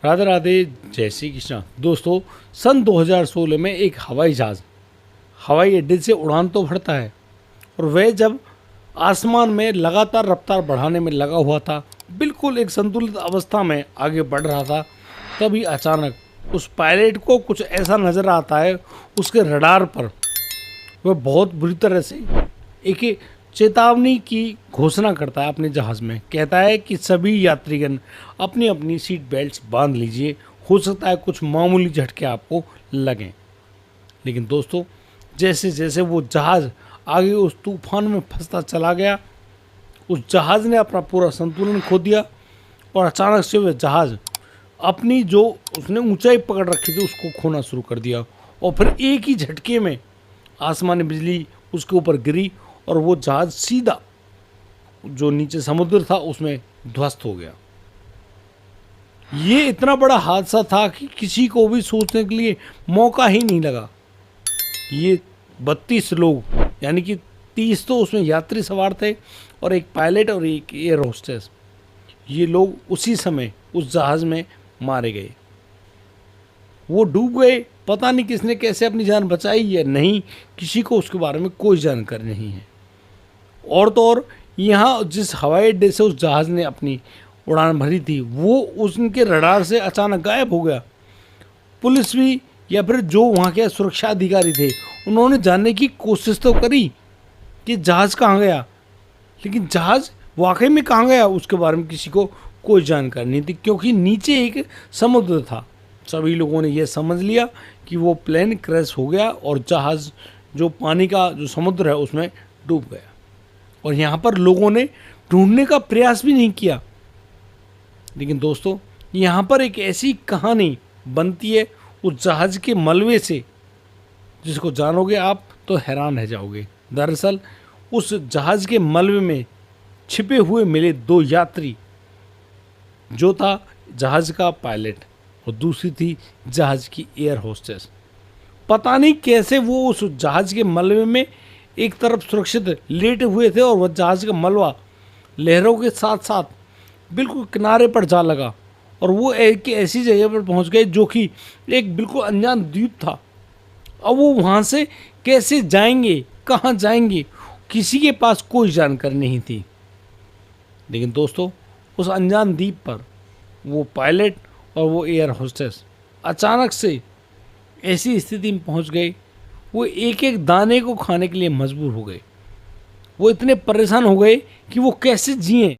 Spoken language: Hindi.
राधे राधे, जय श्री कृष्णा। दोस्तों, सन 2016 में एक हवाई जहाज़ हवाई अड्डे से उड़ान तो भरता है और वह जब आसमान में लगातार रफ्तार बढ़ाने में लगा हुआ था, बिल्कुल एक संतुलित अवस्था में आगे बढ़ रहा था, तभी अचानक उस पायलट को कुछ ऐसा नज़र आता है उसके रडार पर। वह बहुत बुरी तरह से एक चेतावनी की घोषणा करता है अपने जहाज़ में। कहता है कि सभी यात्रीगण अपनी अपनी सीट बेल्ट्स बांध लीजिए, हो सकता है कुछ मामूली झटके आपको लगें। लेकिन दोस्तों, जैसे जैसे वो जहाज़ आगे उस तूफान में फंसता चला गया, उस जहाज़ ने अपना पूरा संतुलन खो दिया और अचानक से वह जहाज़ अपनी जो उसने ऊंचाई पकड़ रखी थी उसको खोना शुरू कर दिया और फिर एक ही झटके में आसमानी बिजली उसके ऊपर गिरी और वो जहाज़ सीधा जो नीचे समुद्र था उसमें ध्वस्त हो गया। ये इतना बड़ा हादसा था कि किसी को भी सोचने के लिए मौका ही नहीं लगा। ये 32 लोग, यानी कि 30 तो उसमें यात्री सवार थे और एक पायलट और एक एयर होस्टेस, ये लोग उसी समय उस जहाज़ में मारे गए। वो डूब गए, पता नहीं किसने कैसे अपनी जान बचाई या नहीं, किसी को उसके बारे में कोई जानकारी नहीं है। और तो और यहाँ जिस हवाई अड्डे से उस जहाज़ ने अपनी उड़ान भरी थी वो उनके रडार से अचानक गायब हो गया। पुलिस भी या फिर जो वहाँ के सुरक्षा अधिकारी थे उन्होंने जानने की कोशिश तो करी कि जहाज़ कहाँ गया, लेकिन जहाज़ वाकई में कहाँ गया उसके बारे में किसी को कोई जानकारी नहीं थी, क्योंकि नीचे एक समुद्र था। सभी लोगों ने यह समझ लिया कि वो प्लेन क्रैश हो गया और जहाज़ जो पानी का जो समुद्र है उसमें डूब गया। और यहाँ पर लोगों ने ढूंढने का प्रयास भी नहीं किया। लेकिन दोस्तों, यहाँ पर एक ऐसी कहानी बनती है उस जहाज़ के मलबे से, जिसको जानोगे आप तो हैरान रह जाओगे। दरअसल उस जहाज़ के मलबे में छिपे हुए मिले दो यात्री, जो था जहाज़ का पायलट और दूसरी थी जहाज़ की एयर होस्टेस। पता नहीं कैसे वो उस जहाज़ के मलबे में एक तरफ सुरक्षित लेटे हुए थे और वह जहाज़ का मलबा लहरों के साथ साथ बिल्कुल किनारे पर जा लगा और वो एक ऐसी जगह पर पहुंच गए जो कि एक बिल्कुल अनजान द्वीप था। अब वो वहाँ से कैसे जाएंगे, कहाँ जाएंगे, किसी के पास कोई जानकारी नहीं थी। लेकिन दोस्तों, उस अनजान द्वीप पर वो पायलट और वो एयर होस्टेस अचानक से ऐसी स्थिति में पहुंच गए, वो एक एक दाने को खाने के लिए मजबूर हो गए। वो इतने परेशान हो गए कि वो कैसे जिए।